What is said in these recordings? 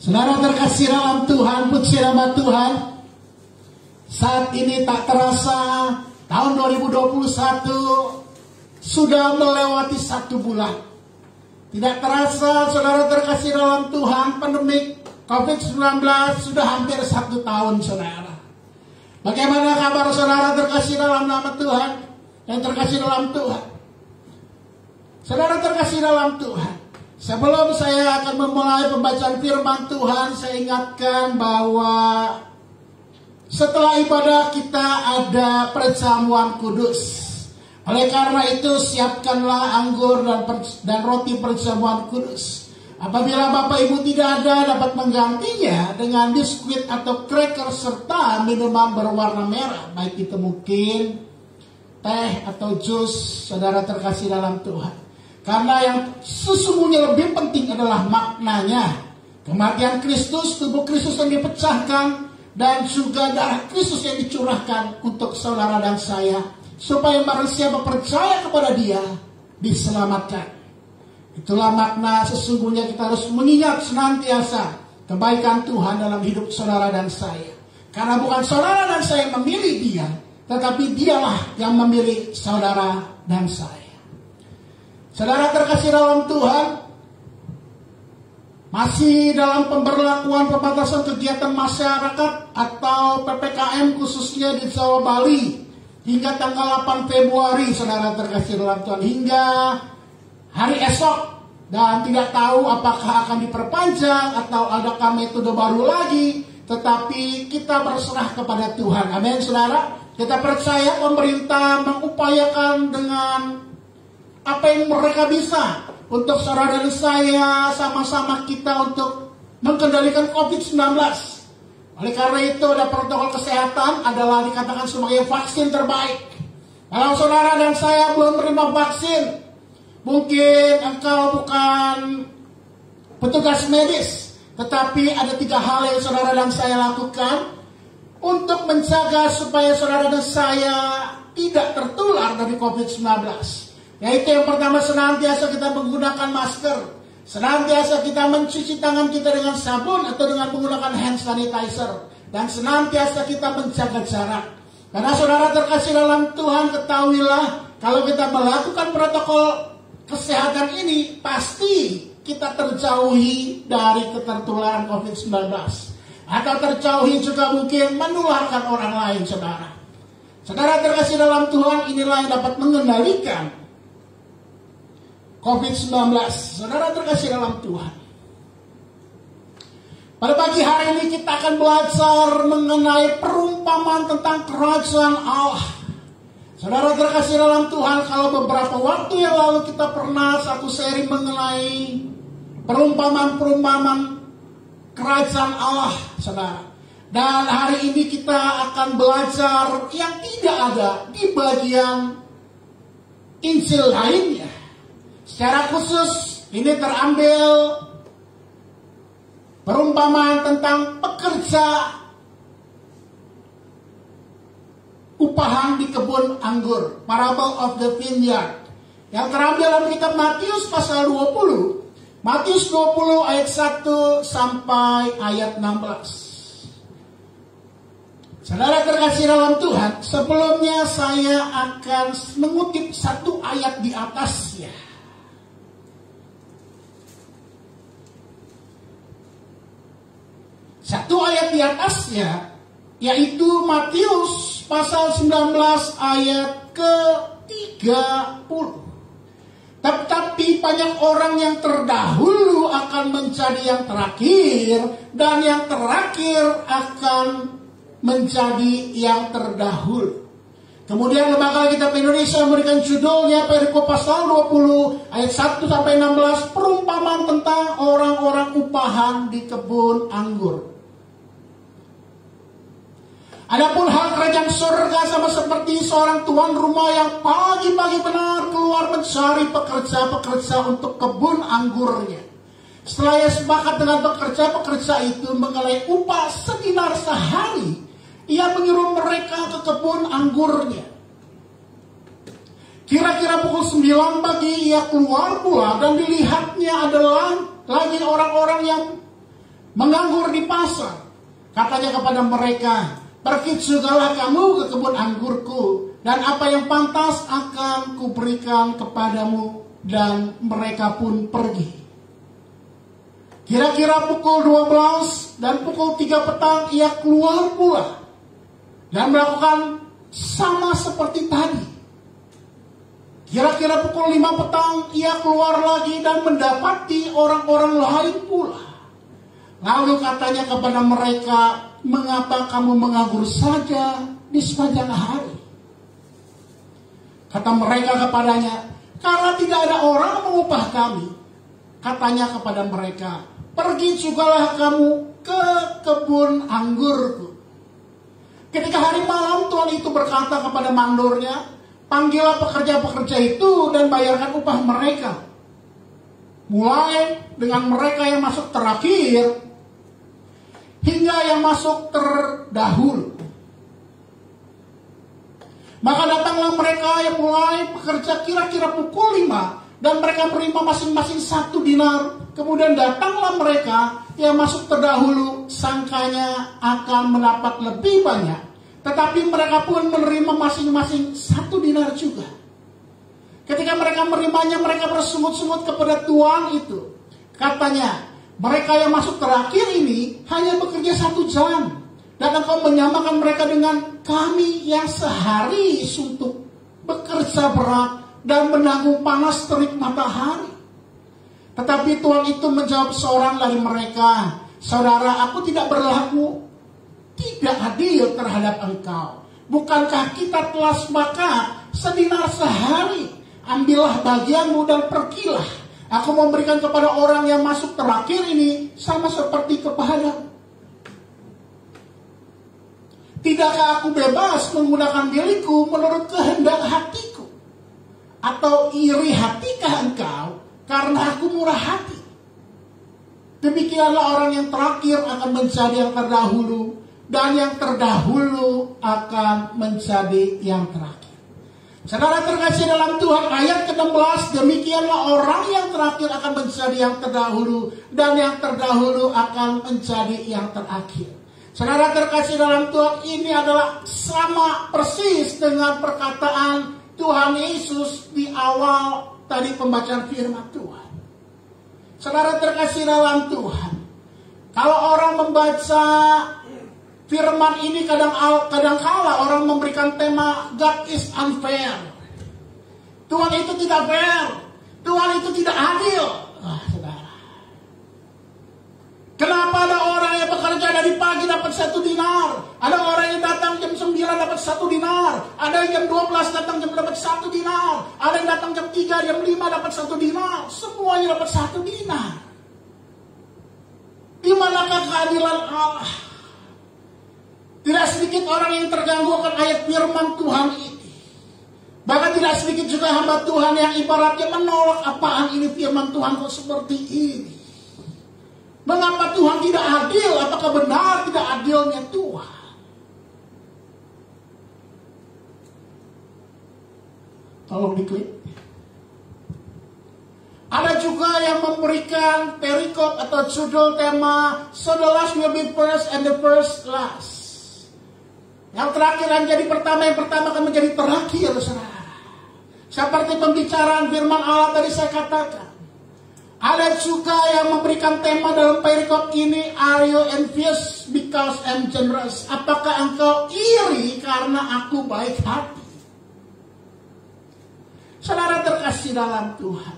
Saudara terkasih dalam Tuhan, puji nama Tuhan. Saat ini tak terasa tahun 2021 sudah melewati 1 bulan. Tidak terasa saudara terkasih dalam Tuhan, pandemi COVID-19 sudah hampir 1 tahun saudara. Bagaimana kabar saudara terkasih dalam nama Tuhan dan terkasih dalam Tuhan? Saudara terkasih dalam Tuhan, sebelum saya akan memulai pembacaan firman Tuhan, saya ingatkan bahwa setelah ibadah kita ada perjamuan kudus. Oleh karena itu siapkanlah anggur dan roti perjamuan kudus. Apabila Bapak Ibu tidak ada, dapat menggantinya dengan biskuit atau cracker serta minuman berwarna merah. Baik itu mungkin teh atau jus, saudara terkasih dalam Tuhan. Karena yang sesungguhnya lebih penting adalah maknanya. Kematian Kristus, tubuh Kristus yang dipecahkan, dan juga darah Kristus yang dicurahkan untuk saudara dan saya, supaya barang siapa percaya kepada Dia diselamatkan. Itulah makna sesungguhnya kita harus mengingat senantiasa kebaikan Tuhan dalam hidup saudara dan saya. Karena bukan saudara dan saya yang memilih Dia, tetapi Dialah yang memilih saudara dan saya. Saudara terkasih dalam Tuhan, masih dalam pemberlakuan pembatasan kegiatan masyarakat atau PPKM khususnya di Jawa Bali hingga tanggal 8 Februari, saudara terkasih dalam Tuhan, hingga hari esok, dan tidak tahu apakah akan diperpanjang atau adakah metode baru lagi, tetapi kita berserah kepada Tuhan. Amin saudara. Kita percaya pemerintah mengupayakan dengan apa yang mereka bisa untuk saudara dan saya, sama-sama kita untuk mengendalikan COVID-19. Oleh karena itu ada protokol kesehatan adalah dikatakan sebagai vaksin terbaik. Kalau saudara dan saya belum menerima vaksin, mungkin engkau bukan petugas medis, tetapi ada 3 hal yang saudara dan saya lakukan untuk menjaga supaya saudara dan saya tidak tertular dari COVID-19. Yaitu yang pertama, senantiasa kita menggunakan masker. Senantiasa kita mencuci tangan kita dengan sabun atau dengan menggunakan hand sanitizer. Dan senantiasa kita menjaga jarak. Karena saudara terkasih dalam Tuhan, ketahuilah kalau kita melakukan protokol kesehatan ini, pasti kita terjauhi dari ketertularan COVID-19. Atau terjauhi juga mungkin menularkan orang lain saudara. Saudara terkasih dalam Tuhan, inilah yang dapat mengendalikan COVID-19. Saudara terkasih dalam Tuhan, pada pagi hari ini kita akan belajar mengenai perumpamaan tentang kerajaan Allah. Saudara terkasih dalam Tuhan, kalau beberapa waktu yang lalu kita pernah satu seri mengenai perumpamaan-perumpamaan kerajaan Allah, saudara. Dan hari ini kita akan belajar yang tidak ada di bagian Injil lainnya. Secara khusus ini terambil perumpamaan tentang pekerja upahan di kebun anggur, Parable of the Vineyard, yang terambil dalam kitab Matius pasal 20, Matius 20 ayat 1 sampai ayat 16. Saudara terkasih dalam Tuhan, sebelumnya saya akan mengutip 1 ayat di atasnya. Satu ayat di atasnya, yaitu Matius pasal 19 ayat ke-30. Tetapi banyak orang yang terdahulu akan menjadi yang terakhir, dan yang terakhir akan menjadi yang terdahulu. Kemudian Lembaga Alkitab Indonesia memberikan judulnya perikop pasal 20 ayat 1 sampai 16, perumpamaan tentang orang-orang upahan di kebun anggur. Adapun hal kerajaan surga sama seperti seorang tuan rumah yang pagi-pagi benar keluar mencari pekerja-pekerja untuk kebun anggurnya. Setelah ia sepakat dengan pekerja-pekerja itu mengenai upah sedinar sehari, ia menyuruh mereka ke kebun anggurnya. Kira-kira pukul 9 pagi ia keluar pula, dan dilihatnya adalah lagi orang-orang yang menganggur di pasar. Katanya kepada mereka, pergi jugalah kamu ke kebun anggurku, dan apa yang pantas akan kuberikan kepadamu. Dan mereka pun pergi. Kira-kira pukul 12 dan pukul 3 petang ia keluar pula dan melakukan sama seperti tadi. Kira-kira pukul 5 petang ia keluar lagi dan mendapati orang-orang lain pula. Lalu katanya kepada mereka, mengapa kamu menganggur saja di sepanjang hari? Kata mereka kepadanya, karena tidak ada orang mengupah kami. Katanya kepada mereka, pergi jugalah kamu ke kebun anggurku. Ketika hari malam, Tuhan itu berkata kepada mandornya, panggillah pekerja-pekerja itu dan bayarkan upah mereka. Mulai dengan mereka yang masuk terakhir hingga yang masuk terdahulu. Maka datanglah mereka yang mulai bekerja kira-kira pukul 5 dan mereka menerima masing-masing 1 dinar. Kemudian datanglah mereka yang masuk terdahulu, sangkanya akan mendapat lebih banyak. Tetapi mereka pun menerima masing-masing 1 dinar juga. Ketika mereka menerimanya, mereka bersungut-sungut kepada tuan itu. Katanya, mereka yang masuk terakhir ini hanya bekerja 1 jam. Dan engkau menyamakan mereka dengan kami yang sehari suntuk, bekerja berat dan menanggung panas terik matahari. Tetapi Tuhan itu menjawab seorang dari mereka, saudara, aku tidak berlaku tidak adil terhadap engkau. Bukankah kita telah sepakat sedinar sehari? Ambillah bagianmu dan pergilah. Aku memberikan kepada orang yang masuk terakhir ini sama seperti kepadamu. Tidakkah aku bebas menggunakan diriku menurut kehendak hatiku? Atau iri hatikah engkau karena aku murah hati? Demikianlah orang yang terakhir akan menjadi yang terdahulu, dan yang terdahulu akan menjadi yang terakhir. Saudara terkasih dalam Tuhan, ayat ke-16, demikianlah orang yang terakhir akan menjadi yang terdahulu, dan yang terdahulu akan menjadi yang terakhir. Saudara terkasih dalam Tuhan, ini adalah sama persis dengan perkataan Tuhan Yesus di awal tadi pembacaan firman Tuhan. Saudara terkasih dalam Tuhan, kalau orang membaca firman ini kadang-kala orang memberikan tema God is unfair. Tuhan itu tidak fair. Tuhan itu tidak adil. Saudara, kenapa ada orang yang bekerja dari pagi dapat 1 dinar? Ada orang yang datang jam 9 dapat 1 dinar. Ada yang jam 12 datang jam dapat 1 dinar. Ada yang datang jam 3, jam 5 dapat 1 dinar. Semuanya dapat 1 dinar. Di manakah keadilan Allah? Tidak sedikit orang yang terganggu akan ayat firman Tuhan ini. Bahkan tidak sedikit juga hamba Tuhan yang ibaratnya menolak, apaan ini firman Tuhan kok seperti ini? Mengapa Tuhan tidak adil? Apakah benar tidak adilnya Tuhan? Tolong diklik. Ada juga yang memberikan perikop atau judul tema, so the last will be first and the first last. Yang terakhir akan menjadi pertama, yang pertama akan menjadi terakhir, saudara. Seperti pembicaraan firman Allah tadi saya katakan. Ada juga yang memberikan tema dalam perikop ini, are you envious because I'm generous? Apakah engkau iri karena aku baik hati? Saudara terkasih dalam Tuhan,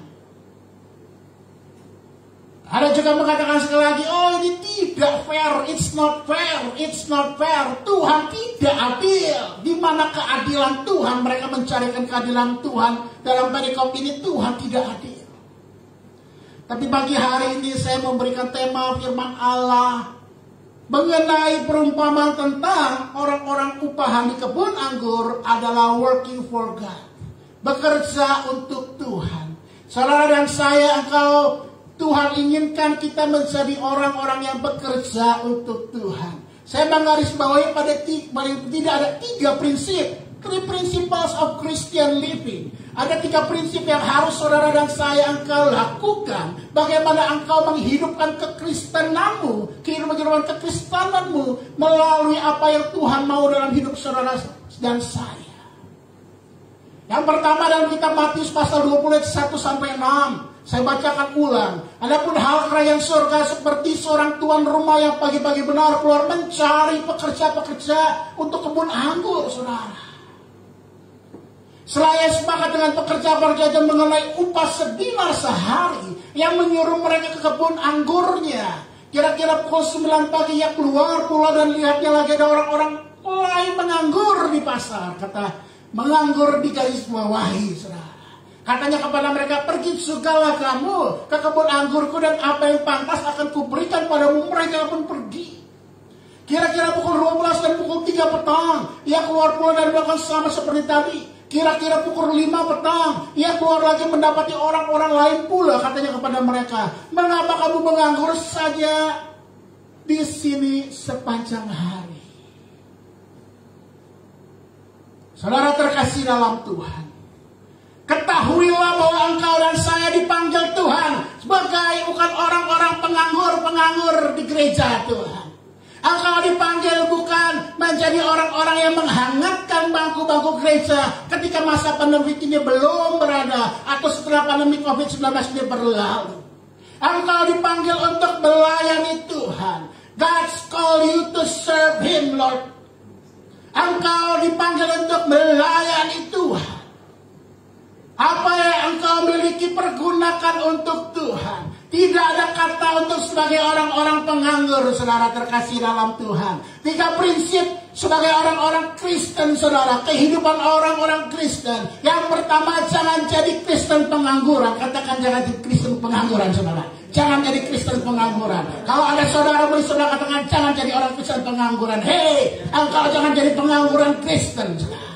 ada juga mengatakan sekali lagi, oh ini tidak fair, it's not fair, it's not fair. Tuhan tidak adil. Di mana keadilan Tuhan? Mereka mencarikan keadilan Tuhan. Dalam perikop ini Tuhan tidak adil. Tapi pagi hari ini saya memberikan tema firman Allah mengenai perumpamaan tentang orang-orang upahan di kebun anggur adalah working for God. Bekerja untuk Tuhan. Saudara dan saya, engkau, Tuhan inginkan kita menjadi orang-orang yang bekerja untuk Tuhan. Saya menggarisbawahi pada tidak ada 3 prinsip. 3 principles of Christian living. Ada 3 prinsip yang harus saudara dan saya engkau lakukan. Bagaimana engkau menghidupkan kekristenanmu, kehidupan kekristenanmu melalui apa yang Tuhan mau dalam hidup saudara dan saya. Yang pertama dalam kitab Matius pasal 20 ayat 1 sampai 6. Saya bacakan ulang. Adapun hal kerajaan surga seperti seorang tuan rumah yang pagi-pagi benar keluar mencari pekerja-pekerja untuk kebun anggur, saudara. Seraya sepakat dengan pekerja-pekerja mengenai upah sedinar sehari yang menyuruh mereka ke kebun anggurnya. Kira-kira pukul 9 pagi ia keluar pula dan lihatnya lagi ada orang-orang mulai menganggur di pasar. Kata menganggur di garis bawahi, saudara. Katanya kepada mereka, pergi sukalah kamu ke kebun anggurku dan apa yang pantas akan kuberikan padamu. Mereka pun pergi. Kira-kira pukul 12 dan pukul 3 petang ia keluar pula dan melakukan sama seperti tadi. Kira-kira pukul 5 petang, ia keluar lagi mendapati orang-orang lain pula. Katanya kepada mereka, mengapa kamu menganggur saja di sini sepanjang hari? Saudara terkasih dalam Tuhan, ketahuilah bahwa engkau dan saya dipanggil Tuhan sebagai bukan orang-orang penganggur-penganggur di gereja Tuhan. Engkau dipanggil bukan menjadi orang-orang yang menghangatkan bangku-bangku gereja ketika masa pandemi ini belum berada atau setelah pandemi COVID-19 ini berlalu. Engkau dipanggil untuk melayani Tuhan. God's call you to serve Him, Lord. Engkau dipanggil untuk melayani Tuhan. Apa yang engkau miliki pergunakan untuk Tuhan. Tidak ada kata untuk sebagai orang-orang penganggur, saudara terkasih dalam Tuhan. 3 prinsip sebagai orang-orang Kristen, saudara. Kehidupan orang-orang Kristen. Yang pertama, jangan jadi Kristen pengangguran. Katakan jangan jadi Kristen pengangguran, saudara. Jangan jadi Kristen pengangguran. Kalau ada saudara boleh saudara katakan jangan jadi orang Kristen pengangguran. Hei, engkau jangan jadi pengangguran Kristen, saudara.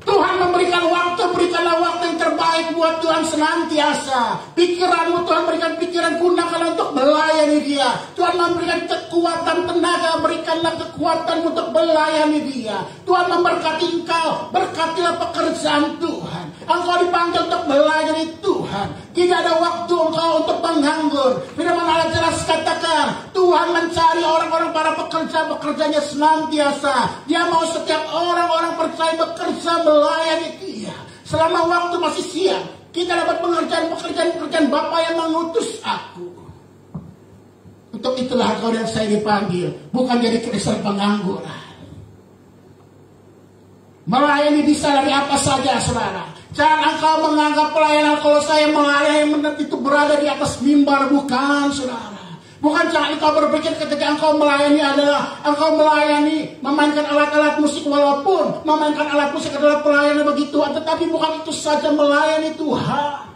Tuhan memberikan waktu, berikanlah waktu yang terbaik buat Tuhan senantiasa. Pikiranmu Tuhan berikan pikiran, gunakan untuk melayani Dia. Tuhan memberikan kekuatan tenaga, berikanlah kekuatan untuk melayani Dia. Tuhan memberkati engkau, berkatilah pekerjaan Tuhan. Engkau dipanggil untuk melayani Tuhan. Tidak ada waktu engkau untuk menganggur. Firman Allah jelas katakan, Tuhan mencari orang-orang para pekerja-pekerjanya senantiasa. Dia mau setiap orang-orang percaya bekerja melayani Dia. Selama waktu masih siang, kita dapat pekerjaan-pekerjaan Bapa yang mengutus aku. Untuk itulah engkau dan saya dipanggil, bukan jadi Kristen pengangguran. Melayani bisa dari apa saja, saudara. Jangan engkau menganggap pelayanan kalau saya melayani itu berada di atas mimbar, bukan, saudara. Bukan jangan engkau berpikir ketika engkau melayani adalah engkau melayani memainkan alat-alat musik, walaupun memainkan alat musik adalah pelayanan bagi Tuhan, tetapi bukan itu saja melayani Tuhan.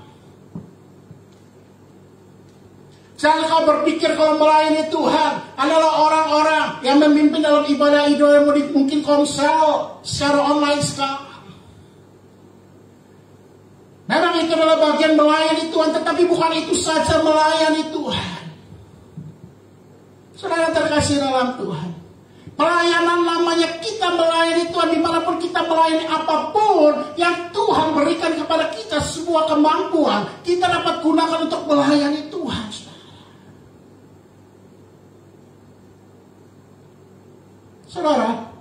Jangan engkau berpikir kalau melayani Tuhan adalah orang-orang yang memimpin dalam ibadah-ibadah mungkin komsel secara online sekarang. Memang itu adalah bagian melayani Tuhan, tetapi bukan itu saja melayani Tuhan. Saudara terkasih dalam Tuhan, pelayanan namanya kita melayani Tuhan. Dimanapun kita melayani, apapun yang Tuhan berikan kepada kita, sebuah kemampuan kita dapat gunakan untuk melayani Tuhan. Saudara,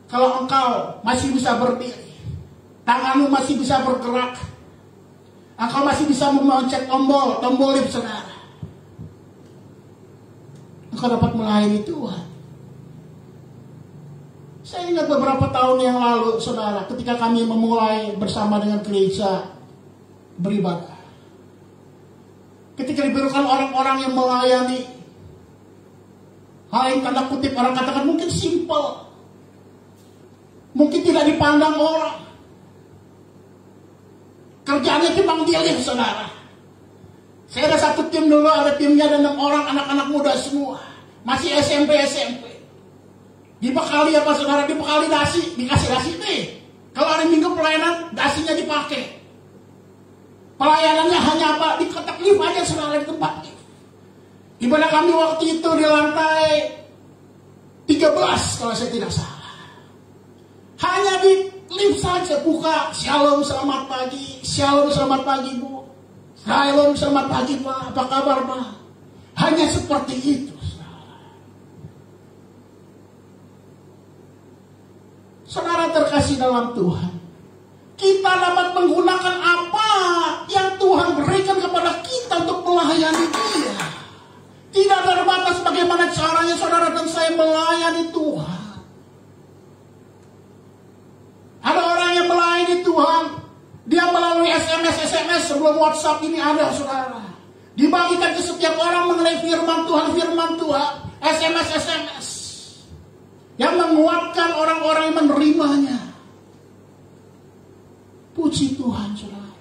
kalau engkau masih bisa berdiri, tanganmu masih bisa bergerak, engkau masih bisa memencet tombol lift, saudara, engkau dapat melayani Tuhan. Saya ingat beberapa tahun yang lalu, saudara, ketika kami memulai bersama dengan gereja beribadah. Ketika diperlukan orang-orang yang melayani, hal yang tanda kutip orang katakan mungkin simple, mungkin tidak dipandang orang. Kerjaannya cuma dealing, saudara. Saya ada satu tim dulu, ada timnya ada 6 orang, anak-anak muda semua. Masih SMP. Dibekali apa, saudara? Dibekali dasi, dikasih dasi nih. Kalau hari Minggu pelayanan, dasinya dipakai. Pelayanannya hanya apa? Diketek lift aja, saudara, di tempat lift. Ibadah kami waktu itu di lantai 13 kalau saya tidak salah. Hanya di lift saja, buka. Shalom, selamat pagi. Shalom, selamat pagi Bu. Shalom, selamat pagi Pak. Apa kabar Pak? Hanya seperti itu. Saudara terkasih dalam Tuhan, kita dapat menggunakan apa yang Tuhan berikan kepada kita untuk melayani Dia. Tidak terbatas bagaimana caranya saudara dan saya melayani Tuhan. Ada orang yang melayani Tuhan, dia melalui SMS sebelum WhatsApp ini ada saudara. Dibagikan ke setiap orang mengenai firman Tuhan, SMS. Yang menguatkan orang-orang yang menerimanya. Puji Tuhan saudara.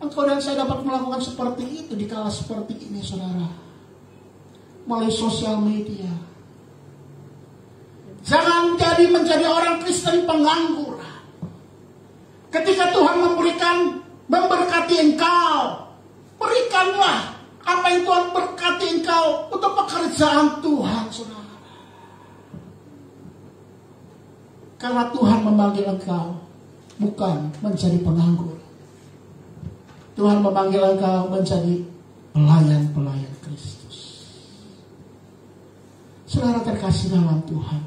Engkau dan saya dapat melakukan seperti itu di kala seperti ini saudara. Melalui sosial media. Jangan menjadi orang Kristen pengangguran. Ketika Tuhan memberkati engkau, berikanlah apa yang Tuhan berkati engkau untuk pekerjaan Tuhan saudara. Karena Tuhan memanggil engkau bukan menjadi penganggur. Tuhan memanggil engkau menjadi pelayan-pelayan Kristus. Saudara terkasih dalam Tuhan,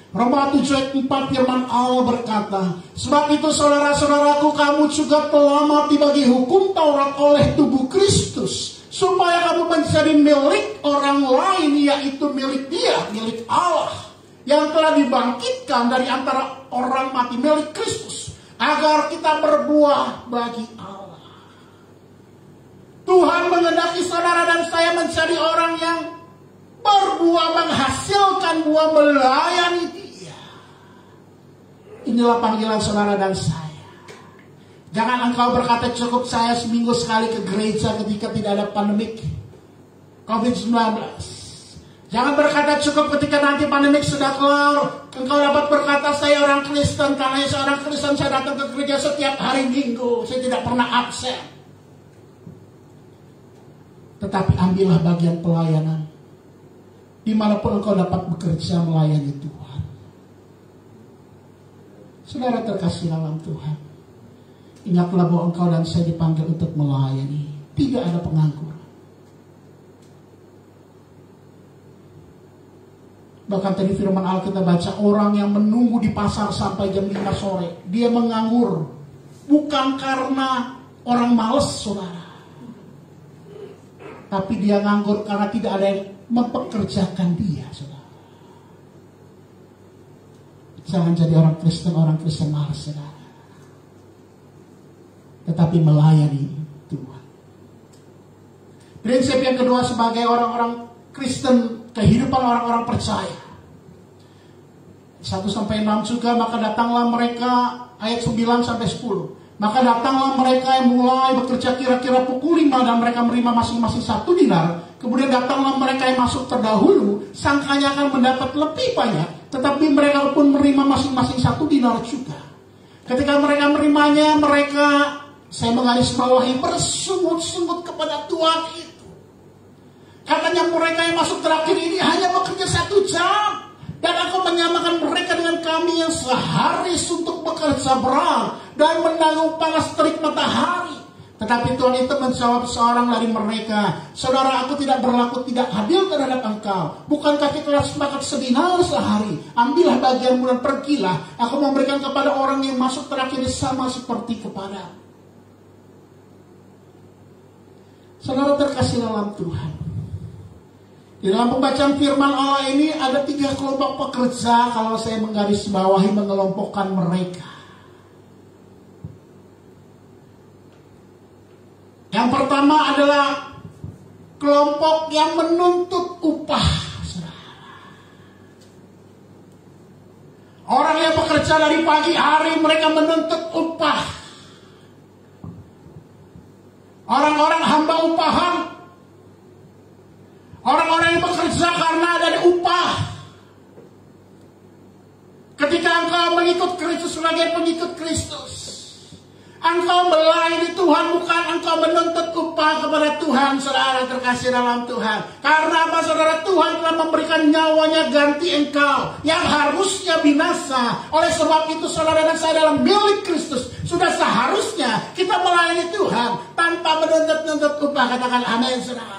Roma 7:4 firman Allah berkata, sebab itu saudara-saudaraku, kamu juga telah mati bagi hukum Taurat oleh tubuh Kristus, supaya kamu menjadi milik orang lain, yaitu milik Dia, milik Allah, yang telah dibangkitkan dari antara orang mati, milik Kristus, agar kita berbuah bagi Allah. Tuhan menghendaki saudara dan saya menjadi orang yang berbuah, menghasilkan buah, melayani Dia. Inilah panggilan saudara dan saya. Jangan engkau berkata cukup saya seminggu sekali ke gereja ketika tidak ada pandemik COVID-19. Jangan berkata cukup ketika nanti pandemik sudah kelar. Engkau dapat berkata saya orang Kristen, karena seorang Kristen saya datang ke gereja setiap hari Minggu. Saya tidak pernah absen. Tetapi ambillah bagian pelayanan. Dimanapun engkau dapat bekerja melayani Tuhan. Saudara terkasih dalam Tuhan, ingatlah bahwa engkau dan saya dipanggil untuk melayani. Tidak ada pengangguran. Bahkan tadi firman Allah kita baca, orang yang menunggu di pasar sampai jam 5 sore, dia menganggur. Bukan karena orang malas saudara, tapi dia nganggur karena tidak ada yang mempekerjakan dia saudara. Jangan jadi orang Kristen malas saudara, tetapi melayani Tuhan. Prinsip yang kedua sebagai orang-orang Kristen, kehidupan orang-orang percaya. 1-6 juga, maka datanglah mereka, ayat 9-10. Maka datanglah mereka yang mulai bekerja kira-kira pukul 5 dan mereka menerima masing-masing 1 dinar. Kemudian datanglah mereka yang masuk terdahulu, sangkanya akan mendapat lebih banyak, tetapi mereka pun menerima masing-masing 1 dinar juga. Ketika mereka menerimanya, saya menggarisbawahi, bersungut-sungut kepada Tuhan itu. Katanya mereka yang masuk terakhir ini hanya bekerja 1 jam. Dan aku menyamakan mereka dengan kami yang sehari suntuk bekerja berat dan menanggung panas terik matahari. Tetapi Tuhan itu menjawab seorang dari mereka, saudara, aku tidak berlaku tidak adil terhadap engkau. Bukankah kita sepakat sedinar sehari? Ambillah bagianmu dan pergilah. Aku memberikan kepada orang yang masuk terakhir sama seperti kepada. Saudara terkasih dalam Tuhan, di dalam pembacaan firman Allah ini ada 3 kelompok pekerja kalau saya menggarisbawahi mengelompokkan mereka. Yang pertama adalah kelompok yang menuntut upah. Orang yang bekerja dari pagi hari mereka menuntut upah. Orang-orang hamba upahan. Orang-orang yang bekerja karena ada upah. Ketika engkau mengikut Kristus sebagai pengikut Kristus, engkau engkau melayani Tuhan, bukan engkau menuntut upah kepada Tuhan, saudara terkasih dalam Tuhan. Karena apa, saudara? Tuhan telah memberikan nyawanya ganti engkau yang harusnya binasa. Oleh sebab itu, saudara dan saya dalam milik Kristus, sudah seharusnya kita melayani Tuhan tanpa menuntut upah. Katakan amin, saudara.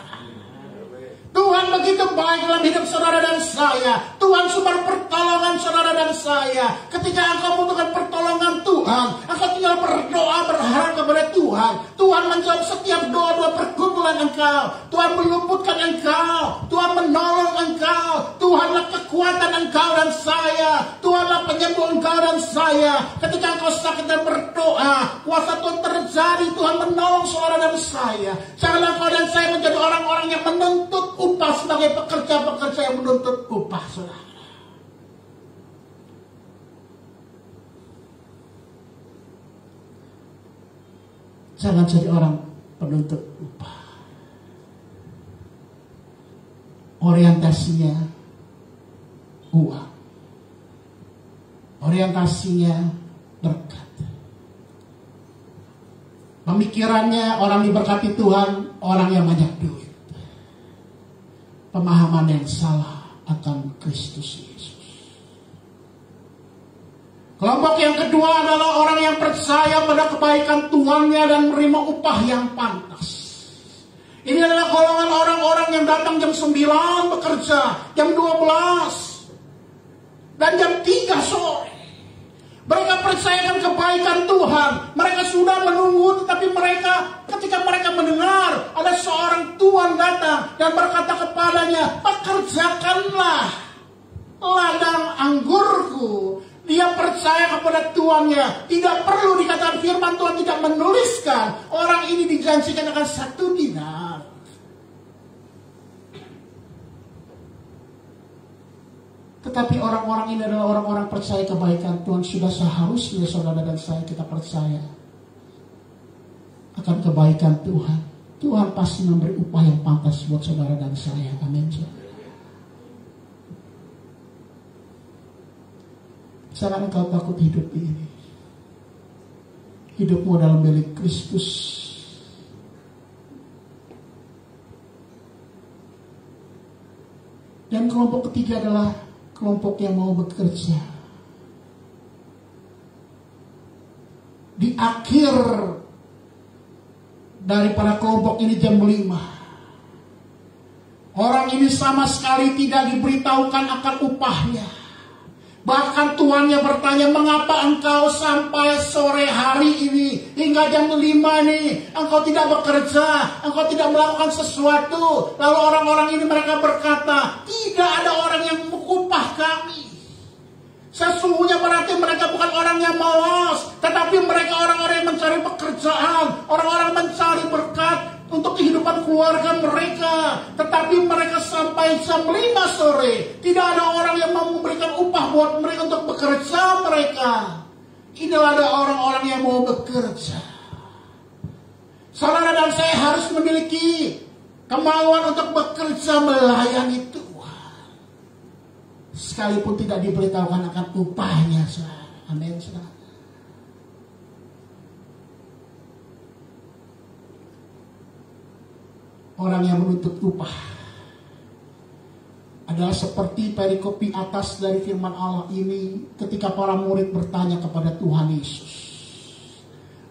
Tuhan begitu baik dalam hidup saudara dan saya. Tuhan sumber pertolongan saudara dan saya. Ketika engkau membutuhkan pertolongan Tuhan, engkau tinggal berdoa, berharap kepada Tuhan. Tuhan menjawab setiap doa-doa pergumulan engkau. Tuhan meluputkan engkau. Tuhan menolong engkau. Tuhanlah kekuatan engkau dan saya. Tuhanlah penyembuh engkau dan saya. Ketika engkau sakit dan berdoa, kuasa Tuhan terjadi. Tuhan menolong saudara dan saya. Janganlah engkau dan saya menjadi orang-orang yang menuntut upah sebagai pekerja-pekerja yang menuntut upah, saudara. Jangan jadi orang penuntut upah. Orientasinya uang. Orientasinya berkat. Pemikirannya orang diberkati Tuhan, orang yang banyak duit. Pemahaman yang salah akan Kristus Yesus. Kelompok yang kedua adalah orang yang percaya pada kebaikan Tuhannya dan menerima upah yang pantas. Ini adalah golongan orang-orang yang datang jam 9 bekerja, jam 12, dan jam 3 sore. Mereka percayakan kebaikan Tuhan. Mereka sudah menunggu, tetapi ketika mereka mendengar ada seorang tuan datang dan berkata kepadanya, "Pekerjakanlah ladang anggurku." Dia percaya kepada tuannya. Tidak perlu dikatakan, firman Tuhan tidak menuliskan orang ini dijanjikan akan 1 dinar. Tetapi orang-orang ini adalah orang-orang percaya kebaikan Tuhan. Sudah seharusnya saudara dan saya kita percaya akan kebaikan Tuhan. Tuhan pasti memberi upah yang pantas buat saudara dan saya. Amin. Jangan engkau takut hidup ini. Hidupmu dalam milik Kristus. Dan kelompok ketiga adalah kelompok yang mau bekerja. Di akhir daripada kelompok ini jam 5. Orang ini sama sekali tidak diberitahukan akan upahnya. Bahkan tuannya bertanya, "Mengapa engkau sampai sore hari ini, hingga jam 5 ini, engkau tidak bekerja, engkau tidak melakukan sesuatu?" Lalu orang-orang ini mereka berkata, "Tidak ada orang yang mengupah kami." Sesungguhnya berarti mereka bukan orang yang malas, tetapi mereka orang-orang yang mencari pekerjaan, orang-orang mencari berkat untuk kehidupan keluarga mereka. Tetapi mereka sampai jam 5 sore, tidak ada orang yang mau memberikan upah buat mereka untuk bekerja mereka. Inilah ada orang-orang yang mau bekerja. Saudara dan saya harus memiliki kemauan untuk bekerja melayani Tuhan. Sekalipun tidak diberitahukan akan upahnya, saudara. Amin, saudara. Orang yang menuntut upah adalah seperti perikop atas dari firman Allah ini ketika para murid bertanya kepada Tuhan Yesus,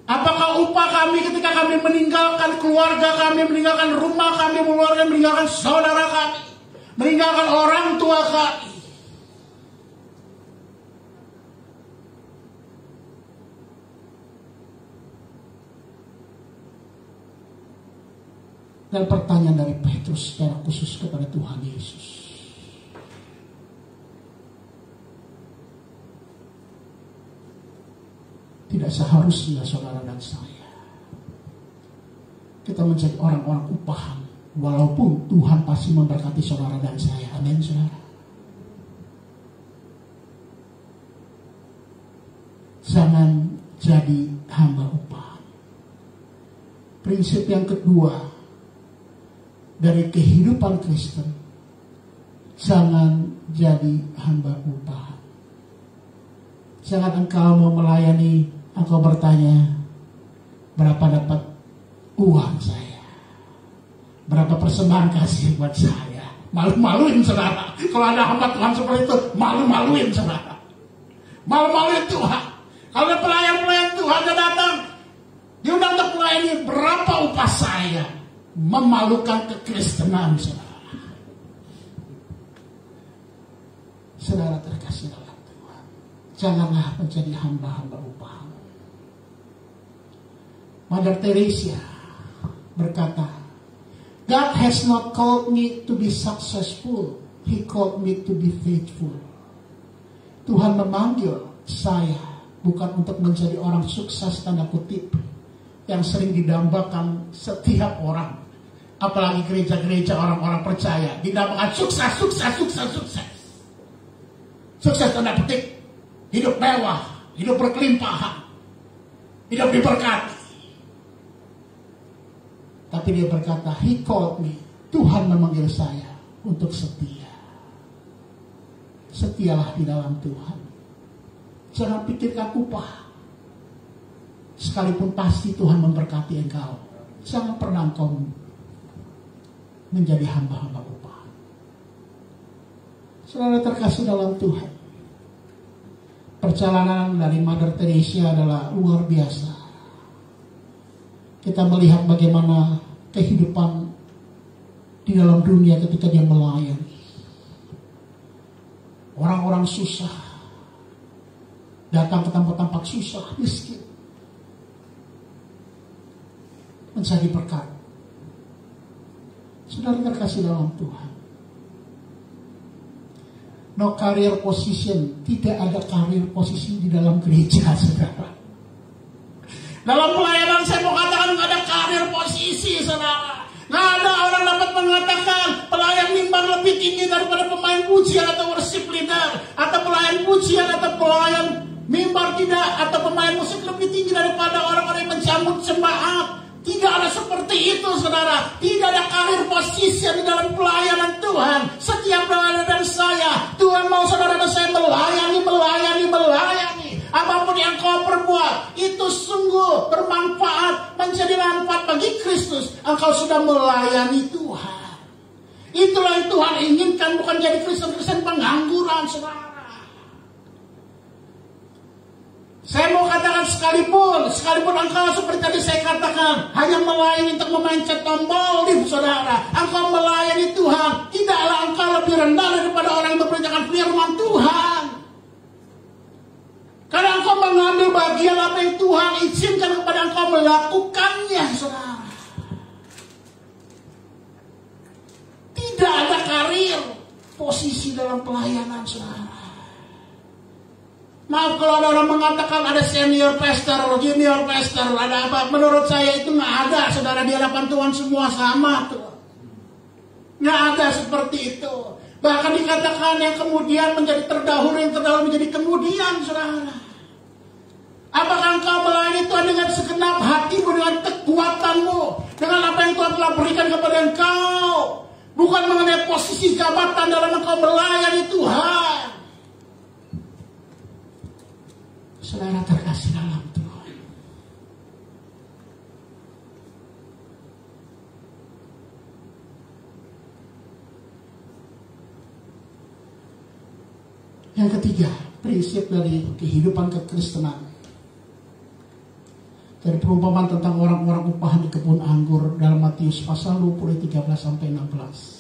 "Apakah upah kami ketika kami meninggalkan keluarga kami, meninggalkan rumah kami, meninggalkan saudara kami, meninggalkan orang tua kami?" Dan pertanyaan dari Petrus secara khusus kepada Tuhan Yesus, tidak seharusnya saudara dan saya kita menjadi orang-orang upahan, walaupun Tuhan pasti memberkati saudara dan saya. Amin, saudara. Jangan jadi hamba upah. Prinsip yang kedua dari kehidupan Kristen, jangan jadi hamba upah. Jangan engkau mau melayani, engkau bertanya, Berapa dapat uang saya? Berapa persembahan kasih buat saya? Malu-maluin saudara. Kalau ada hamba Tuhan seperti itu, malu-maluin saudara. Malu-maluin Tuhan. Kalau ada pelayan-pelayan Tuhan yang datang, diundang untuk melayani, berapa upah saya? Memalukan kekristenan saudara. Saudara terkasih dalam Tuhan, janganlah menjadi hamba-hamba upah. Mother Teresa berkata, God has not called me to be successful, He called me to be faithful. Tuhan memanggil saya bukan untuk menjadi orang sukses tanda kutip yang sering didambakan setiap orang, apalagi gereja-gereja orang-orang percaya didambakan sukses, sukses, sukses, sukses. Sukses tanda petik, hidup mewah, hidup berkelimpahan, hidup diberkati. Tapi dia berkata, He called me. Tuhan memanggil saya untuk setia. Setialah di dalam Tuhan. Jangan pikirkan upah. Sekalipun pasti Tuhan memberkati engkau, jangan pernah engkau menjadi hamba-hamba upah. Saudara terkasih dalam Tuhan, perjalanan dari Mother Teresa adalah luar biasa. Kita melihat bagaimana kehidupan di dalam dunia ketika dia melayani. Orang-orang susah, datang ke tempat-tempat susah, miskin, menjadi berkat. Saudara terkasih dalam Tuhan, no career position, tidak ada career posisi di dalam gereja, saudara. Dalam pelayanan saya mau katakan nggak ada karir posisi, saudara. Nggak ada orang dapat mengatakan pelayan mimbar lebih tinggi daripada pemain pujian atau worship leader, atau pelayan pujian atau pelayan mimbar tidak, atau pemain musik lebih tinggi daripada orang-orang yang menjamu jemaat. Tidak ada seperti itu, saudara. Tidak ada karir posisi di dalam pelayanan Tuhan. Setiap pelayanan dan saya, Tuhan mau saudara dan saya melayani. Apapun yang kau perbuat, itu sungguh bermanfaat, menjadi manfaat bagi Kristus. Engkau sudah melayani Tuhan. Itulah yang Tuhan inginkan, bukan jadi Kristen-Kristen pengangguran, saudara. Saya mau katakan sekalipun engkau seperti tadi saya katakan, hanya melayani untuk memancet tombol di saudara, engkau melayani Tuhan, tidaklah engkau lebih rendah daripada orang yang memberitakan firman Tuhan. Karena engkau mengambil bagian apa yang Tuhan izinkan kepada engkau melakukannya, saudara. Tidak ada karir posisi dalam pelayanan, saudara. Maaf kalau ada orang mengatakan ada senior pastor, junior pastor, ada apa. Menurut saya itu nggak ada, saudara. Di hadapan Tuhan semua sama, tuh. Nggak ada seperti itu. Bahkan dikatakan yang kemudian menjadi terdahulu, yang terdahulu menjadi kemudian, saudara. Apakah engkau melayani Tuhan dengan segenap hatimu, dengan kekuatanmu, dengan apa yang Tuhan telah berikan kepada engkau? Bukan mengenai posisi jabatan dalam engkau melayani Tuhan. Saudara terkasih dalam Tuhan, yang ketiga, prinsip dari kehidupan kekristenan. Dari perumpamaan tentang orang-orang upahan di kebun anggur dalam Matius pasal 20, 13-16.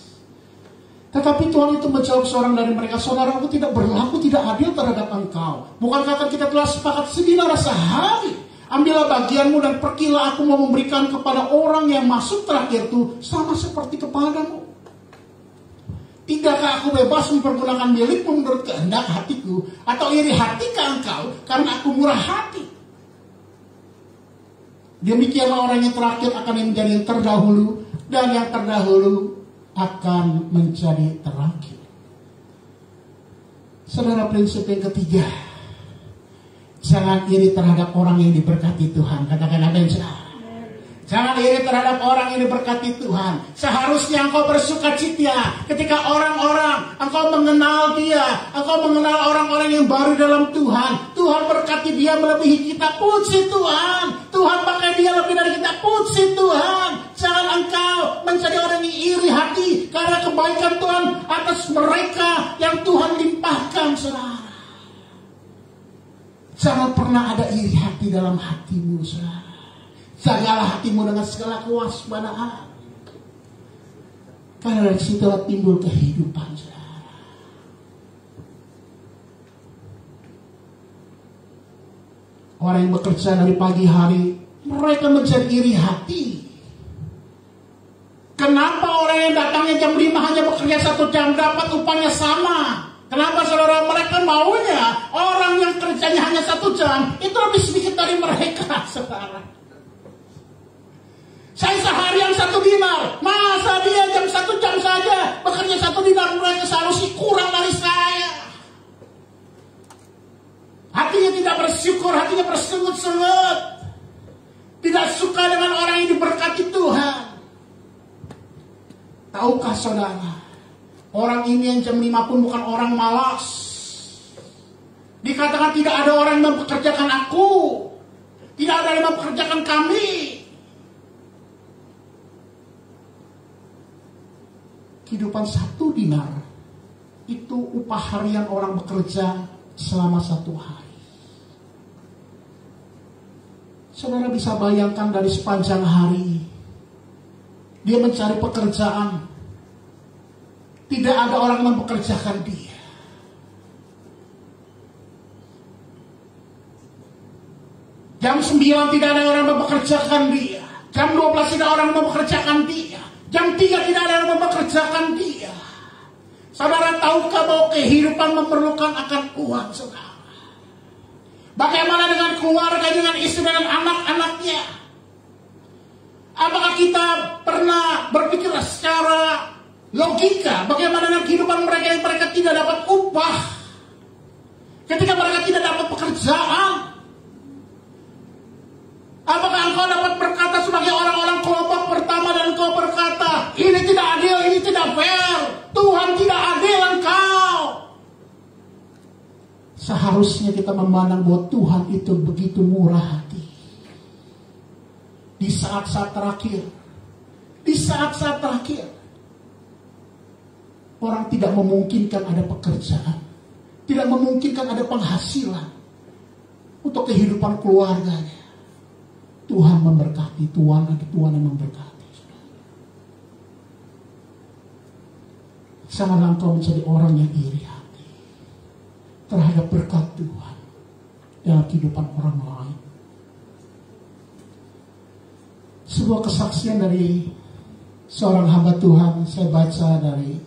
Tetapi Tuhan itu menjawab seorang dari mereka, saudara, aku tidak berlaku tidak adil terhadap engkau. Bukankah kita telah sepakat sedina sehari? Ambillah bagianmu dan pergilah, aku mau memberikan kepada orang yang masuk terakhir itu sama seperti kepadamu. Tidakkah aku bebas mempergunakan milikmu menurut kehendak hatiku, atau iri hati ke engkau karena aku murah hati? Demikianlah orang yang terakhir akan menjadi yang terdahulu, dan yang terdahulu akan menjadi terakhir. Saudara, prinsip yang ketiga, jangan iri terhadap orang yang diberkati Tuhan. Katakan amin, saudara. Jangan iri terhadap orang yang diberkati Tuhan. Seharusnya engkau bersukacita ketika orang-orang engkau mengenal dia, engkau mengenal orang-orang yang baru dalam Tuhan. Tuhan berkati dia melebihi kita, puji Tuhan. Tuhan pakai dia lebih kebaikan Tuhan atas mereka yang Tuhan limpahkan, saudara. Jangan pernah ada iri hati dalam hatimu, saudara. Jagalah hatimu dengan segala kewaspadaan. Karena dari situ timbul kehidupan, saudara. Orang yang bekerja dari pagi hari, mereka menjadi iri hati. Kenapa orang yang datangnya jam 5 hanya bekerja 1 jam dapat upahnya sama? Kenapa saudara? Mereka maunya orang yang kerjanya hanya 1 jam itu lebih sedikit dari mereka, saudara. Saya seharian 1 dinar, masa dia jam 1 jam saja bekerja 1 dinar, mereka seharusnya kurang dari saya. Hatinya tidak bersyukur, hatinya bersengut-sengut, tidak suka dengan orang yang diberkati Tuhan. Tahukah saudara, orang ini yang jam 5 pun bukan orang malas. Dikatakan tidak ada orang yang mempekerjakan aku, tidak ada yang mempekerjakan kami. Kehidupan 1 dinar itu upah harian orang bekerja selama 1 hari. Saudara bisa bayangkan dari sepanjang hari dia mencari pekerjaan, tidak ada orang yang mempekerjakan dia. Jam 9 tidak ada orang yang mempekerjakan dia. Jam 12 tidak ada orang yang mempekerjakan dia. Jam 3 tidak ada yang mempekerjakan dia. Saudara tahukah bahwa kehidupan memerlukan akan uang, saudara? Bagaimana dengan keluarga, dengan istri, dengan anak-anaknya? Apakah kita pernah berpikir secara logika bagaimana dengan kehidupan mereka yang mereka tidak dapat upah? Ketika mereka tidak dapat pekerjaan, apakah engkau dapat berkata sebagai orang-orang kelompok pertama dan engkau berkata, ini tidak adil, ini tidak fair, Tuhan tidak adil engkau? Seharusnya kita memandang bahwa Tuhan itu begitu murah hati. Di saat-saat terakhir, orang tidak memungkinkan ada pekerjaan, tidak memungkinkan ada penghasilan untuk kehidupan keluarganya. Tuhan memberkati, Tuhan yang memberkati. Janganlah engkau menjadi orang yang iri hati terhadap berkat Tuhan dalam kehidupan orang lain. Sebuah kesaksian dari seorang hamba Tuhan, saya baca dari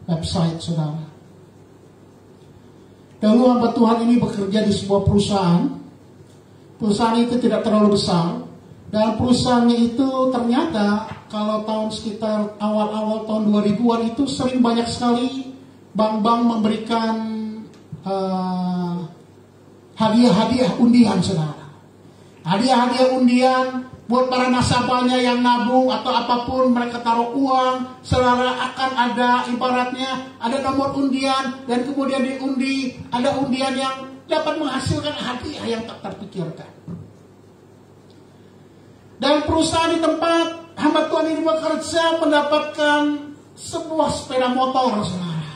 website saudara. Dahulu hamba Tuhan ini bekerja di sebuah perusahaan. Perusahaan itu tidak terlalu besar. Dan perusahaannya itu ternyata kalau tahun sekitar awal-awal tahun 2000-an itu sering banyak sekali bank-bank memberikan hadiah-hadiah undian, saudara. Hadiah-hadiah undian buat para nasabahnya yang nabung atau apapun mereka taruh uang, saudara, akan ada ibaratnya ada nomor undian dan kemudian diundi, ada undian yang dapat menghasilkan hadiah yang tak terpikirkan. Dan perusahaan di tempat hamba Tuhan ini bekerja mendapatkan sebuah sepeda motor, saudara.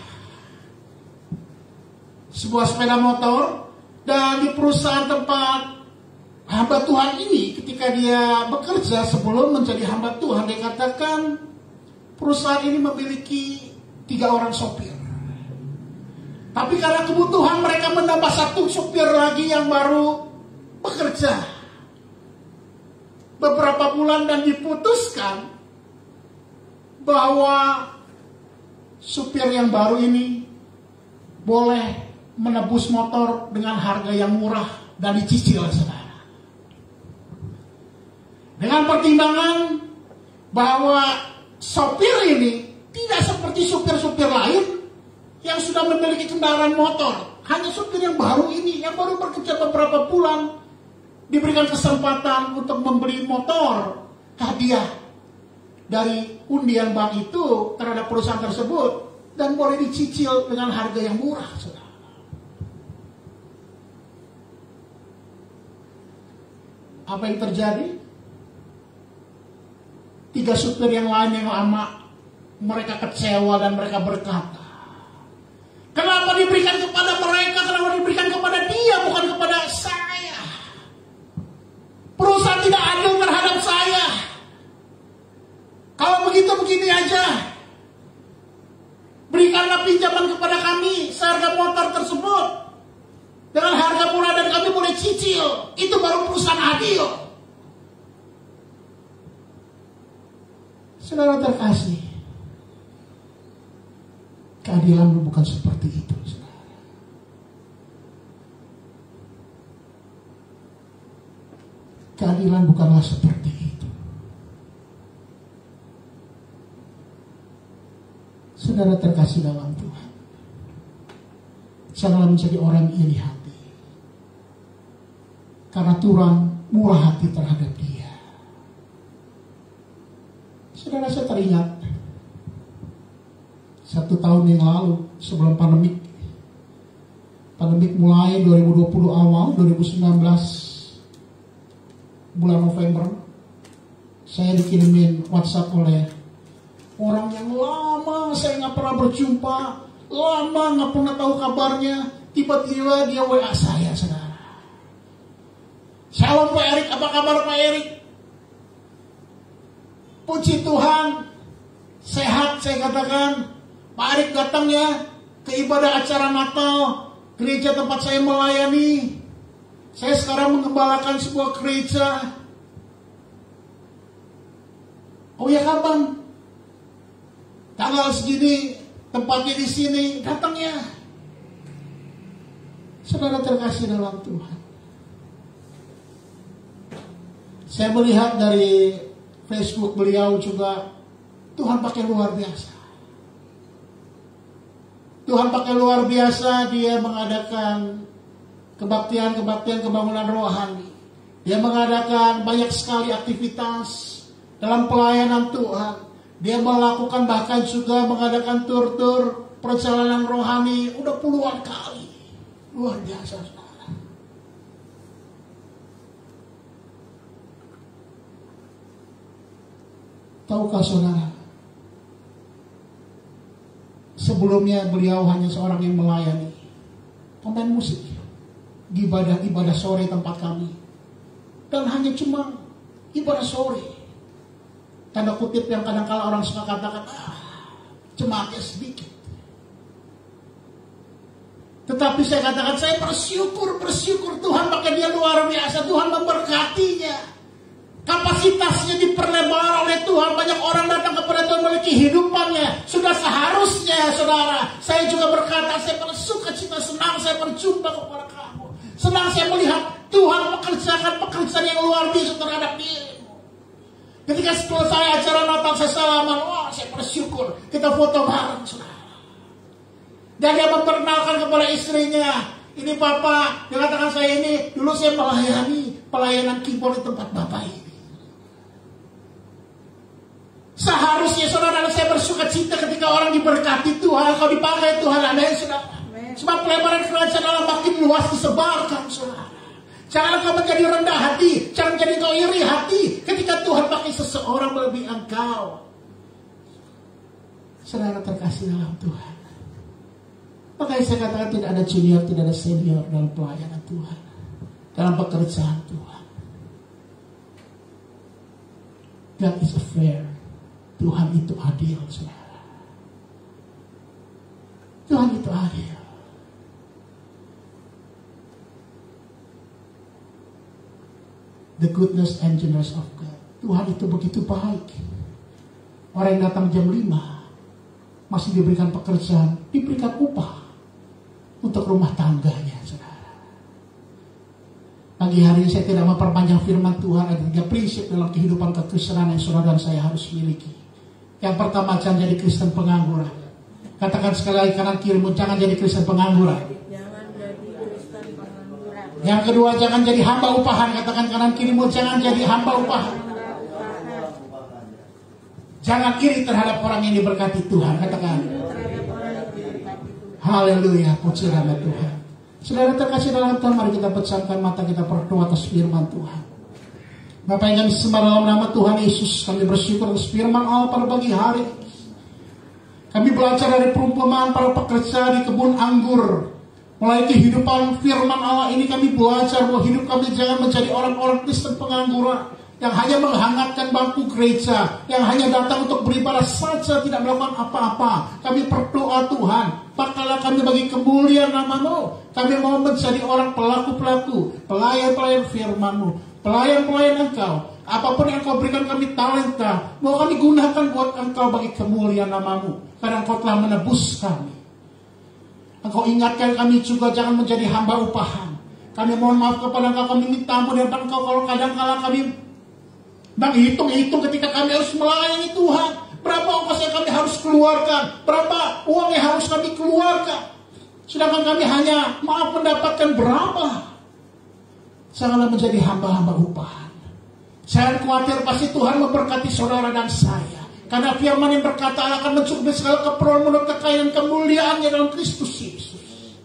Sebuah sepeda motor. Dan di perusahaan tempat hamba Tuhan ini ketika dia bekerja sebelum menjadi hamba Tuhan, dia katakan perusahaan ini memiliki 3 orang sopir. Tapi karena kebutuhan mereka menambah 1 sopir lagi yang baru bekerja beberapa bulan dan diputuskan bahwa supir yang baru ini boleh menebus motor dengan harga yang murah dan dicicil, saudara. Dengan pertimbangan bahwa sopir ini tidak seperti supir-supir lain yang sudah memiliki kendaraan motor. Hanya supir yang baru ini, yang baru bekerja beberapa bulan, diberikan kesempatan untuk membeli motor hadiah dari undian bank itu terhadap perusahaan tersebut dan boleh dicicil dengan harga yang murah, saudara. Apa yang terjadi? 3 supir yang lain yang lama, mereka kecewa dan mereka berkata, kenapa diberikan kepada mereka, kenapa diberikan kepada dia, bukan kepada saya? Perusahaan tidak adil terhadap saya. Kalau begitu begini aja, berikanlah pinjaman kepada kami seharga motor tersebut dengan harga murah dan kami boleh cicil. Itu baru perusahaan adil. Saudara terkasih, keadilan bukan seperti itu. Keadilan bukanlah seperti itu. Saudara terkasih dalam Tuhan, janganlah menjadi orang iri hati, karena Tuhan murah hati terhadap dia. Saudara, saya teringat 1 tahun yang lalu sebelum pandemik mulai 2020 awal, 2019 bulan November, saya dikirimin WhatsApp oleh orang yang lama saya nggak pernah berjumpa, lama nggak pernah tahu kabarnya. Tiba-tiba dia WA saya, saudara. Shalom Pak Erik, apa kabar Pak Erik? Puji Tuhan, sehat saya katakan. Pak Erik datang ya ke ibadah acara Natal gereja tempat saya melayani. Saya sekarang mengembalakan sebuah gereja. Oh ya, kapan? Tanggal segini, tempatnya di sini, datang ya. Saudara terkasih dalam Tuhan, saya melihat dari Facebook beliau juga, Tuhan pakai luar biasa. Tuhan pakai luar biasa, dia mengadakan kebaktian kebangunan rohani. Dia mengadakan banyak sekali aktivitas dalam pelayanan Tuhan. Dia melakukan bahkan juga mengadakan tur-tur perjalanan rohani udah puluhan kali. Luar biasa, saudara. Tahukah saudara, sebelumnya beliau hanya seorang yang melayani, pemain musik di ibadah sore tempat kami, dan hanya cuma ibadah sore, tanda kutip yang kadang-kala orang suka katakan, jemaatnya sedikit. Tetapi saya katakan, saya bersyukur Tuhan pakai dia luar biasa. Tuhan memberkatinya, kapasitasnya diperlebar oleh Tuhan. Banyak orang datang kepada Tuhan memiliki kehidupannya. Sudah seharusnya, saudara, saya juga berkata, saya bersuka cita, senang saya berjumpa kepada kamu. Senang saya melihat Tuhan mengerjakan pekerjaan yang luar biasa terhadap dirimu. Ketika setelah saya acara Natal, saya salaman, wah saya bersyukur, kita foto bareng, saudara. Dan dia memperkenalkan kepada istrinya, ini Papa, dia katakan saya ini, dulu saya melayani pelayanan keyboard di tempat Bapak ini. Seharusnya saudara, saya bersuka cita ketika orang diberkati Tuhan, kalau dipakai Tuhan, ada yang saudara. Sebab pelebaran kerajaan Allah makin luas disebarkan, saudara. Jangan kau menjadi rendah hati, jangan jadi kau iri hati ketika Tuhan pakai seseorang melebihi engkau. Saudara terkasih dalam Tuhan, makanya saya katakan tidak ada junior, tidak ada senior dalam pelayanan Tuhan, dalam pekerjaan Tuhan. God is fair. Tuhan itu adil, saudara. Tuhan itu adil. The goodness and generous of God. Tuhan itu begitu baik. Orang yang datang jam 5 masih diberikan pekerjaan, diberikan upah untuk rumah tangganya, saudara. Pagi hari ini saya tidak memperpanjang firman Tuhan. Ada 3 prinsip dalam kehidupan kekristenan yang saudara dan saya harus miliki. Yang pertama, jangan jadi Kristen pengangguran. Katakan sekali lagi kanan kirimu, jangan jadi Kristen pengangguran. Yang kedua, jangan jadi hamba upahan. Katakan kanan kirimu, jangan jadi hamba upahan. Jangan iri terhadap orang yang diberkati Tuhan. Katakan haleluya, puji nama Tuhan. Saudara terkasih dalam Tuhan, mari kita pejamkan mata kita, berdoa atas firman Tuhan. Bapak yang kami sembah dalam nama Tuhan Yesus, kami bersyukur atas firman Allah pada pagi hari. Kami belajar dari perumpamaan para pekerja di kebun anggur. Mulai kehidupan firman Allah ini kami belajar bahwa hidup kami jangan menjadi orang-orang Kristen pengangguran yang hanya menghangatkan bangku gereja, yang hanya datang untuk beribadah saja, tidak melakukan apa-apa. Kami berdoa, Tuhan, pakailah kami bagi kemuliaan nama-Mu. Kami mau menjadi orang pelaku-pelaku, pelayan-pelayan firman-Mu, pelayan-pelayan Engkau. Apapun yang Engkau berikan kami talenta, mau kami gunakan buat Engkau bagi kemuliaan nama-Mu. Karena Engkau telah menebus kami. Engkau ingatkan kami juga jangan menjadi hamba upahan. Kami mohon maaf kepada Engkau, kami minta ampun depan Engkau kalau kadang-kala kami hitung-hitung ketika kami harus melayani Tuhan. Berapa ongkos yang kami harus keluarkan, berapa uang yang harus kami keluarkan. Sedangkan kami hanya mendapatkan berapa. Janganlah menjadi hamba-hamba upahan. Jangan khawatir, pasti Tuhan memberkati saudara dan saya. Karena firman yang berkata Allah akan mencukupi segala keperluan menurut kekayaan kemuliaannya dalam Kristus Yesus.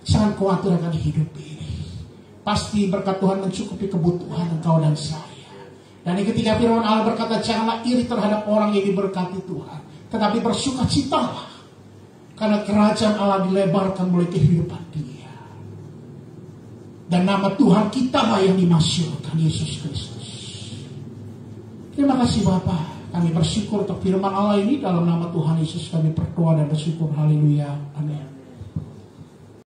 Jangan khawatir akan hidup ini. Pasti berkat Tuhan mencukupi kebutuhan engkau dan saya. Dan ketika firman Allah berkata, janganlah iri terhadap orang yang diberkati Tuhan, tetapi bersukacitalah karena kerajaan Allah dilebarkan mulai kehidupan dia. Dan nama Tuhan kita lah yang dimasyurkan, Yesus Kristus. Terima kasih Bapa. Kami bersyukur untuk firman Allah ini. Dalam nama Tuhan Yesus kami berdoa dan bersyukur. Haleluya. Amin.